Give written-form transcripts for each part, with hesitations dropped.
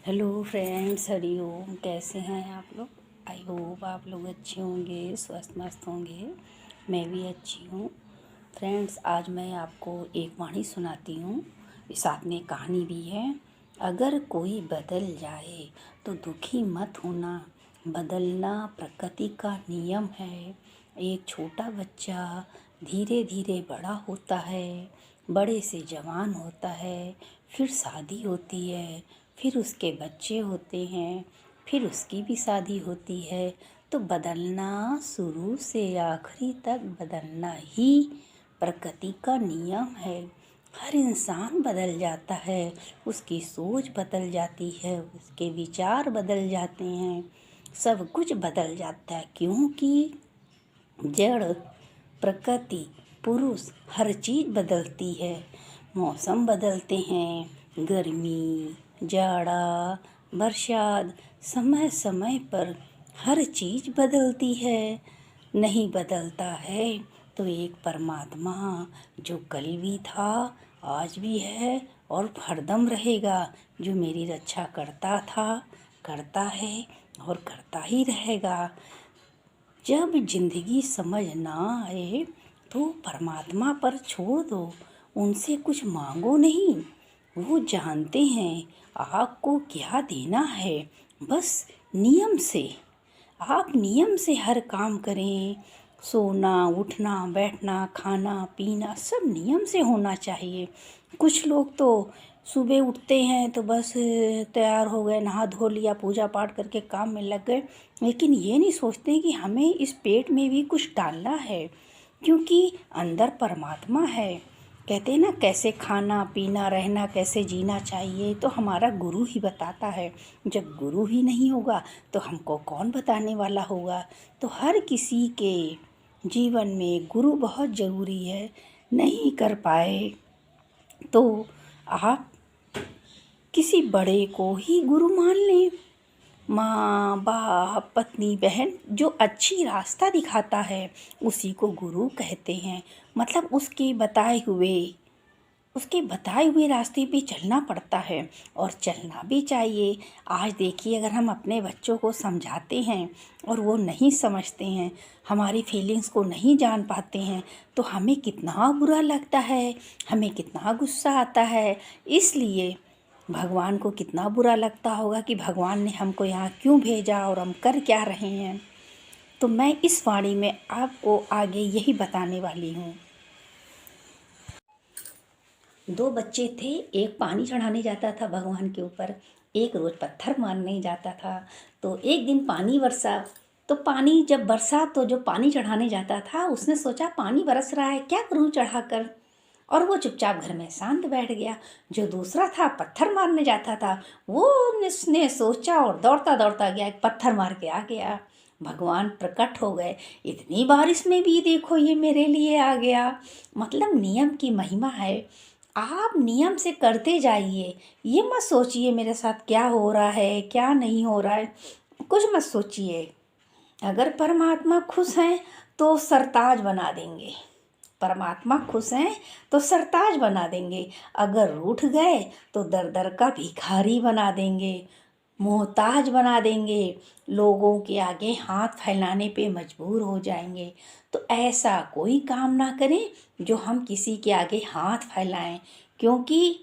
Hello friends, Hariom. कैसे हैं आप लोग? आई होप आप लोग अच्छे होंगे, स्वस्थ मस्त होंगे। मैं भी अच्छी हूँ। फ्रेंड्स, आज मैं आपको एक वाणी सुनाती हूँ, साथ में कहानी भी है। अगर कोई बदल जाए तो दुखी मत होना, बदलना प्रकृति का नियम है। एक छोटा बच्चा धीरे धीरे बड़ा होता है, बड़े से जवान होता है, फिर शादी होती है, फिर उसके बच्चे होते हैं, फिर उसकी भी शादी होती है। तो बदलना शुरू से आखिरी तक बदलना ही प्रकृति का नियम है। हर इंसान बदल जाता है, उसकी सोच बदल जाती है, उसके विचार बदल जाते हैं, सब कुछ बदल जाता है। क्योंकि जड़, प्रकृति, पुरुष, हर चीज़ बदलती है। मौसम बदलते हैं, गर्मी, जाड़ा, बरसात, समय समय पर हर चीज़ बदलती है। नहीं बदलता है तो एक परमात्मा जो कल भी था, आज भी है और हरदम रहेगा, जो मेरी रक्षा करता था, करता है और करता ही रहेगा। जब जिंदगी समझ ना आए तो परमात्मा पर छोड़ दो, उनसे कुछ मांगो नहीं। वो जानते हैं आपको क्या देना है। बस नियम से, आप नियम से हर काम करें। सोना, उठना, बैठना, खाना पीना सब नियम से होना चाहिए। कुछ लोग तो सुबह उठते हैं तो बस तैयार हो गए, नहा धो लिया, पूजा पाठ करके काम में लग गए, लेकिन ये नहीं सोचते कि हमें इस पेट में भी कुछ डालना है, क्योंकि अंदर परमात्मा है। कहते हैं ना, कैसे खाना पीना रहना, कैसे जीना चाहिए, तो हमारा गुरु ही बताता है। जब गुरु ही नहीं होगा तो हमको कौन बताने वाला होगा। तो हर किसी के जीवन में गुरु बहुत ज़रूरी है। नहीं कर पाए तो आप किसी बड़े को ही गुरु मान लें। माँ बाप, पत्नी, बहन, जो अच्छी रास्ता दिखाता है उसी को गुरु कहते हैं। मतलब उसके बताए हुए रास्ते पे चलना पड़ता है और चलना भी चाहिए। आज देखिए, अगर हम अपने बच्चों को समझाते हैं और वो नहीं समझते हैं, हमारी फीलिंग्स को नहीं जान पाते हैं, तो हमें कितना बुरा लगता है, हमें कितना गुस्सा आता है। इसलिए भगवान को कितना बुरा लगता होगा कि भगवान ने हमको यहाँ क्यों भेजा और हम कर क्या रहे हैं। तो मैं इस वाणी में आपको आगे यही बताने वाली हूँ। दो बच्चे थे, एक पानी चढ़ाने जाता था भगवान के ऊपर, एक रोज़ पत्थर मारने जाता था। तो एक दिन पानी बरसा, तो पानी जब बरसा तो जो पानी चढ़ाने जाता था उसने सोचा पानी बरस रहा है, क्या करूँ चढ़ाकर, और वो चुपचाप घर में शांत बैठ गया। जो दूसरा था, पत्थर मारने जाता था, वो उसने सोचा और दौड़ता दौड़ता गया, एक पत्थर मार के आ गया। भगवान प्रकट हो गए, इतनी बारिश में भी देखो ये मेरे लिए आ गया। मतलब नियम की महिमा है। आप नियम से करते जाइए, ये मत सोचिए मेरे साथ क्या हो रहा है क्या नहीं हो रहा है, कुछ मत सोचिए। अगर परमात्मा खुश हैं तो सरताज बना देंगे, परमात्मा खुश हैं तो सरताज बना देंगे। अगर रूठ गए तो दर दर का भिखारी बना देंगे, मोहताज बना देंगे, लोगों के आगे हाथ फैलाने पे मजबूर हो जाएंगे। तो ऐसा कोई काम ना करें जो हम किसी के आगे हाथ फैलाएं, क्योंकि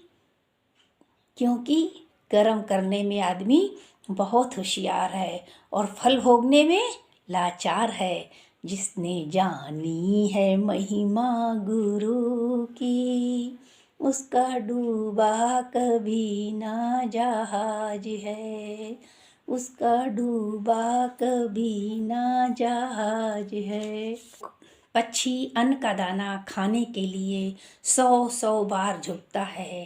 क्योंकि कर्म करने में आदमी बहुत होशियार है और फल भोगने में लाचार है। जिसने जानी है महिमा गुरु की, उसका डूबा कभी ना जहाज है, उसका डूबा कभी ना जहाज है। पक्षी अन्न का दाना खाने के लिए 100 बार झुकता है।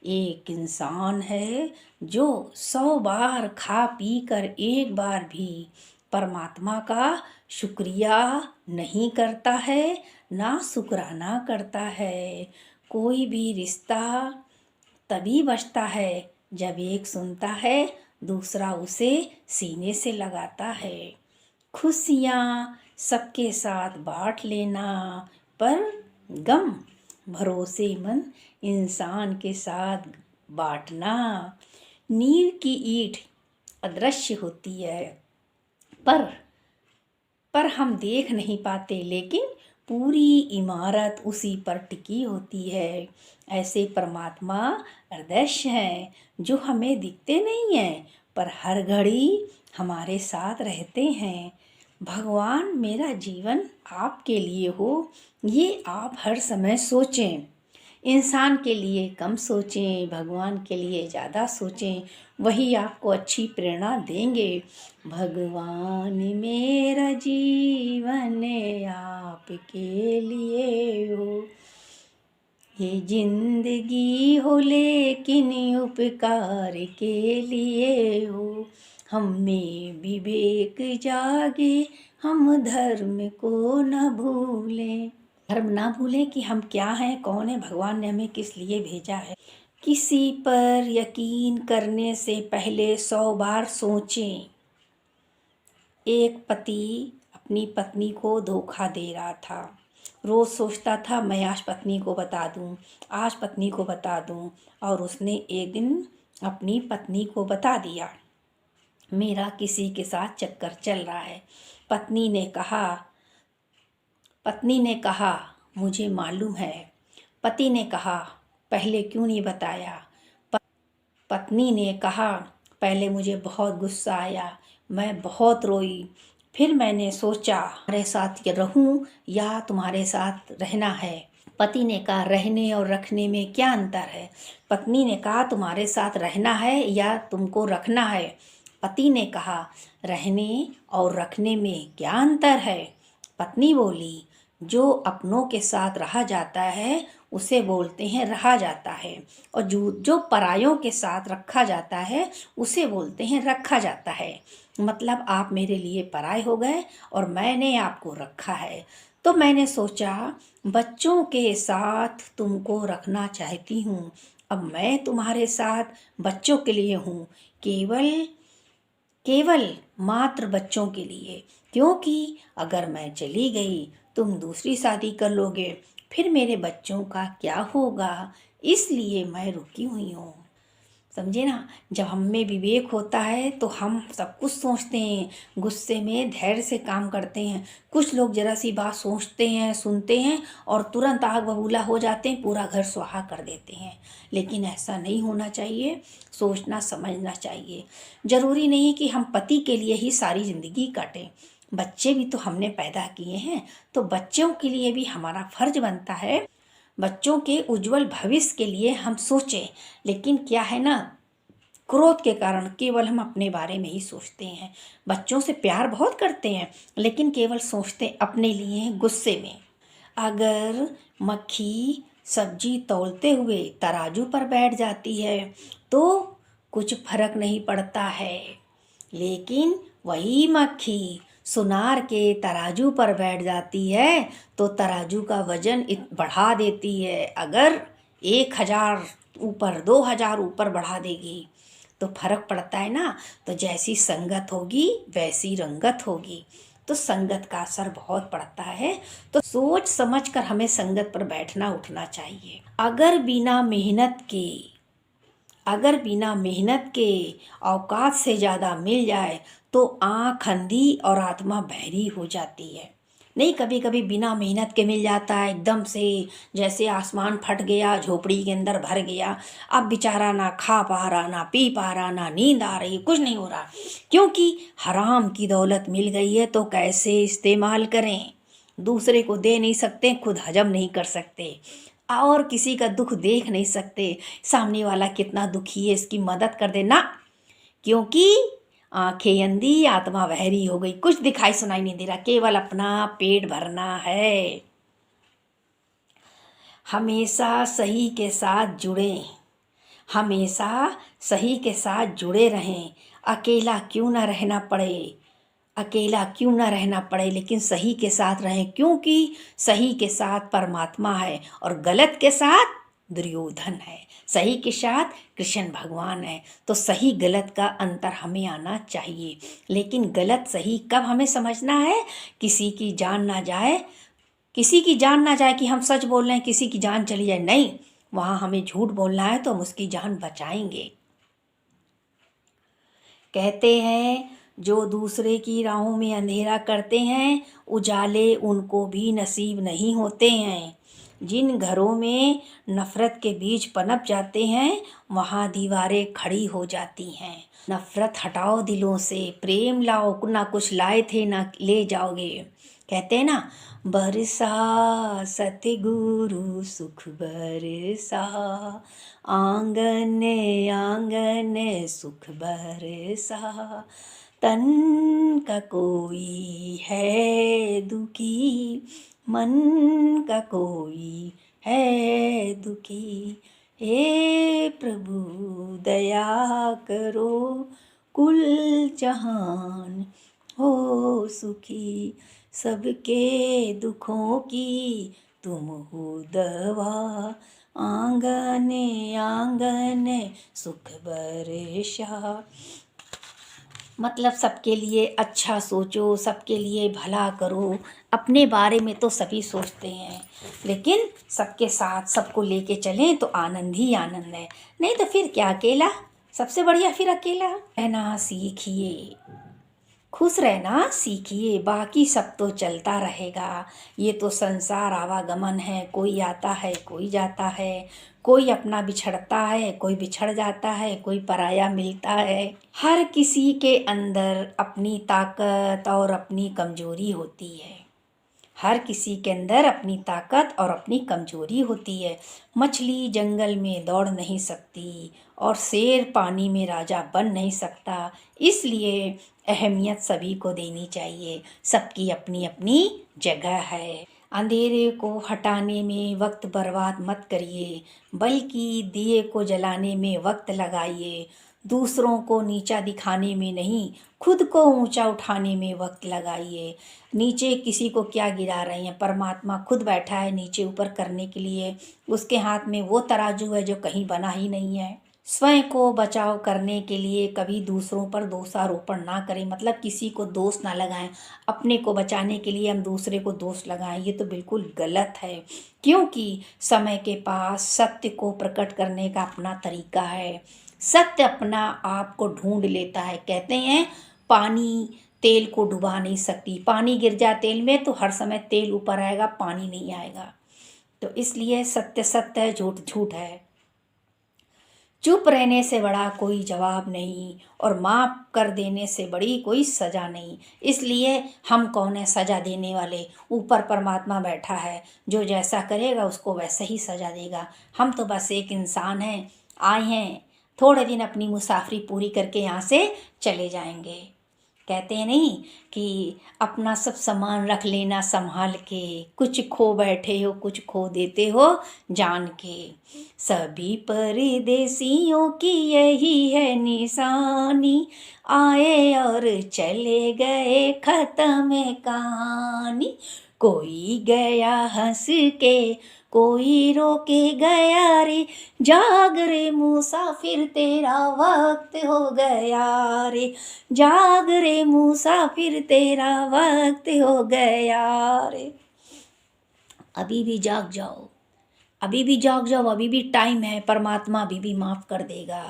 एक इंसान है जो 100 बार खा पी कर एक बार भी परमात्मा का शुक्रिया नहीं करता है, ना शुक्राना करता है। कोई भी रिश्ता तभी बचता है जब एक सुनता है, दूसरा उसे सीने से लगाता है। खुशियाँ सबके साथ बांट लेना, पर गम भरोसेमंद इंसान के साथ बांटना। नींव की ईंट अदृश्य होती है, पर हम देख नहीं पाते, लेकिन पूरी इमारत उसी पर टिकी होती है। ऐसे परमात्मा अदृश्य हैं, जो हमें दिखते नहीं हैं, पर हर घड़ी हमारे साथ रहते हैं। भगवान मेरा जीवन आपके लिए हो, ये आप हर समय सोचें। इंसान के लिए कम सोचें, भगवान के लिए ज़्यादा सोचें, वही आपको अच्छी प्रेरणा देंगे। भगवान मेरा जीवन आपके लिए हो, ये जिंदगी हो लेकिन उपकार के लिए हो। हम में विवेक जागे, हम धर्म को न भूलें। धर्म ना भूलें कि हम क्या हैं, कौन है, भगवान ने हमें किस लिए भेजा है। किसी पर यकीन करने से पहले 100 बार सोचें। एक पति अपनी पत्नी को धोखा दे रहा था। रोज सोचता था मैं आज पत्नी को बता दूं, आज पत्नी को बता दूं, और उसने एक दिन अपनी पत्नी को बता दिया, मेरा किसी के साथ चक्कर चल रहा है। पत्नी ने कहा मुझे मालूम है। पति ने कहा पहले क्यों नहीं बताया। पत्नी ने कहा पहले मुझे बहुत गुस्सा आया, मैं बहुत रोई, फिर मैंने सोचा तुम्हारे साथ रहूं या तुम्हारे साथ रहना है। पति ने कहा रहने और रखने में क्या अंतर है। पत्नी ने कहा तुम्हारे साथ रहना है या तुमको रखना है। पति ने कहा रहने और रखने में क्या अंतर है। पत्नी बोली जो अपनों के साथ रहा जाता है उसे बोलते हैं रहा जाता है, और जो परायों के साथ रखा जाता है उसे बोलते हैं रखा जाता है। मतलब आप मेरे लिए पराये हो गए और मैंने आपको रखा है। तो मैंने सोचा बच्चों के साथ तुमको रखना चाहती हूँ। अब मैं तुम्हारे साथ बच्चों के लिए हूँ, केवल मात्र बच्चों के लिए, क्योंकि अगर मैं चली गई तुम दूसरी शादी कर लोगे, फिर मेरे बच्चों का क्या होगा, इसलिए मैं रुकी हुई हूँ। समझे ना। जब हम में विवेक होता है तो हम सब कुछ सोचते हैं, गुस्से में धैर्य से काम करते हैं। कुछ लोग जरा सी बात सोचते हैं, सुनते हैं और तुरंत आग बबूला हो जाते हैं, पूरा घर स्वाहा कर देते हैं। लेकिन ऐसा नहीं होना चाहिए, सोचना समझना चाहिए। ज़रूरी नहीं कि हम पति के लिए ही सारी ज़िंदगी काटें, बच्चे भी तो हमने पैदा किए हैं, तो बच्चों के लिए भी हमारा फर्ज बनता है, बच्चों के उज्जवल भविष्य के लिए हम सोचें। लेकिन क्या है ना, क्रोध के कारण केवल हम अपने बारे में ही सोचते हैं। बच्चों से प्यार बहुत करते हैं लेकिन केवल सोचते अपने लिए हैं, गुस्से में। अगर मक्खी सब्जी तौलते हुए तराजू पर बैठ जाती है तो कुछ फर्क नहीं पड़ता है, लेकिन वही मक्खी सुनार के तराजू पर बैठ जाती है तो तराजू का वजन बढ़ा देती है। अगर 1000 ऊपर 2000 ऊपर बढ़ा देगी तो फर्क पड़ता है ना। तो जैसी संगत होगी वैसी रंगत होगी, तो संगत का असर बहुत पड़ता है। तो सोच समझ कर हमें संगत पर बैठना उठना चाहिए। अगर बिना मेहनत के औकात से ज़्यादा मिल जाए तो आँख अंधी और आत्मा बहरी हो जाती है। नहीं, कभी कभी बिना मेहनत के मिल जाता है एकदम से, जैसे आसमान फट गया, झोपड़ी के अंदर भर गया। अब बेचारा ना खा पा रहा, ना पी पा रहा, ना नींद आ रही, कुछ नहीं हो रहा, क्योंकि हराम की दौलत मिल गई है। तो कैसे इस्तेमाल करें, दूसरे को दे नहीं सकते, खुद हजम नहीं कर सकते, और किसी का दुख देख नहीं सकते, सामने वाला कितना दुखी है इसकी मदद कर देना, क्योंकि आंखें अंधी आत्मा बहरी हो गई, कुछ दिखाई सुनाई नहीं दे रहा, केवल अपना पेट भरना है। हमेशा सही के साथ जुड़ें, हमेशा सही के साथ जुड़े रहें। अकेला क्यों ना रहना पड़े, लेकिन सही के साथ रहें, क्योंकि सही के साथ परमात्मा है और गलत के साथ दुर्योधन है, सही के साथ कृष्ण भगवान है। तो सही गलत का अंतर हमें आना चाहिए। लेकिन गलत सही कब हमें समझना है, किसी की जान ना जाए कि हम सच बोल रहे हैं, किसी की जान चली जाए, नहीं, वहाँ हमें झूठ बोलना है तो हम उसकी जान बचाएंगे। कहते हैं जो दूसरे की राहों में अंधेरा करते हैं उजाले उनको भी नसीब नहीं होते हैं। जिन घरों में नफ़रत के बीज पनप जाते हैं वहाँ दीवारें खड़ी हो जाती हैं। नफ़रत हटाओ दिलों से, प्रेम लाओ, ना कुछ लाए थे ना ले जाओगे। कहते हैं ना, बरसा सतगुरु सुख बरसा, आंगन आंगन सुख बरसा। तन का कोई है दुखी, मन का कोई है दुखी, हे प्रभु दया करो, कुल जहान हो सुखी। सबके दुखों की तुम हो दवा, आंगन आंगन सुख बरसा। मतलब सबके लिए अच्छा सोचो, सबके लिए भला करो। अपने बारे में तो सभी सोचते हैं, लेकिन सबके साथ सबको लेके चलें तो आनंद ही आनंद है। नहीं तो फिर क्या, अकेला सबसे बढ़िया, फिर अकेला रहना सीखिए, खुश रहना सीखिए, बाकी सब तो चलता रहेगा। ये तो संसार आवागमन है, कोई आता है कोई जाता है, कोई अपना बिछड़ता है कोई बिछड़ जाता है, कोई पराया मिलता है। हर किसी के अंदर अपनी ताकत और अपनी कमजोरी होती है। हर किसी के अंदर अपनी ताकत और अपनी कमजोरी होती है। मछली जंगल में दौड़ नहीं सकती और शेर पानी में राजा बन नहीं सकता। इसलिए अहमियत सभी को देनी चाहिए, सबकी अपनी अपनी जगह है। अंधेरे को हटाने में वक्त बर्बाद मत करिए, बल्कि दिए को जलाने में वक्त लगाइए। दूसरों को नीचा दिखाने में नहीं, खुद को ऊंचा उठाने में वक्त लगाइए। नीचे किसी को क्या गिरा रहे हैं, परमात्मा खुद बैठा है नीचे ऊपर करने के लिए। उसके हाथ में वो तराजू है जो कहीं बना ही नहीं है। स्वयं को बचाव करने के लिए कभी दूसरों पर दोषारोपण ना करें, मतलब किसी को दोष ना लगाएं। अपने को बचाने के लिए हम दूसरे को दोष लगाएं, ये तो बिल्कुल गलत है। क्योंकि समय के पास सत्य को प्रकट करने का अपना तरीका है। सत्य अपना आप को ढूंढ लेता है। कहते हैं पानी तेल को डुबा नहीं सकती, पानी गिर जाए तेल में तो हर समय तेल ऊपर आएगा, पानी नहीं आएगा। तो इसलिए सत्य सत्य है, झूठ झूठ है। चुप रहने से बड़ा कोई जवाब नहीं और माफ़ कर देने से बड़ी कोई सज़ा नहीं। इसलिए हम कौन है सज़ा देने वाले, ऊपर परमात्मा बैठा है, जो जैसा करेगा उसको वैसे ही सज़ा देगा। हम तो बस एक इंसान हैं, आए हैं थोड़े दिन अपनी मुसाफरी पूरी करके यहाँ से चले जाएंगे। कहते हैं नहीं कि अपना सब सामान रख लेना संभाल के, कुछ खो बैठे हो कुछ खो देते हो जान के। सभी परदेसियों की यही है निशानी, आए और चले गए खत्म कहानी। कोई गया हंस के कोई रो के गया रे, जाग रे मुसाफिर तेरा वक्त हो गया रे, जाग रे मुसाफिर तेरा वक्त हो गया रे। अभी भी जाग जाओ, अभी भी जाग जाओ, अभी भी टाइम है। परमात्मा अभी भी माफ़ कर देगा।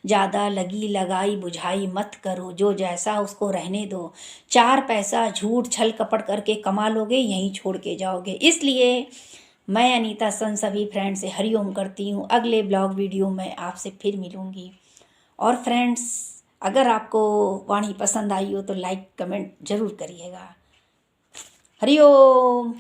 ज़्यादा लगी लगाई बुझाई मत करो, जो जैसा उसको रहने दो। 4 पैसा झूठ छल कपट करके कमा लोगे, यहीं छोड़ के जाओगे। इसलिए मैं अनीता सन सभी फ्रेंड से हरिओम करती हूँ। अगले ब्लॉग वीडियो में आपसे फिर मिलूँगी। और फ्रेंड्स, अगर आपको वाणी पसंद आई हो तो लाइक कमेंट ज़रूर करिएगा। हरिओम।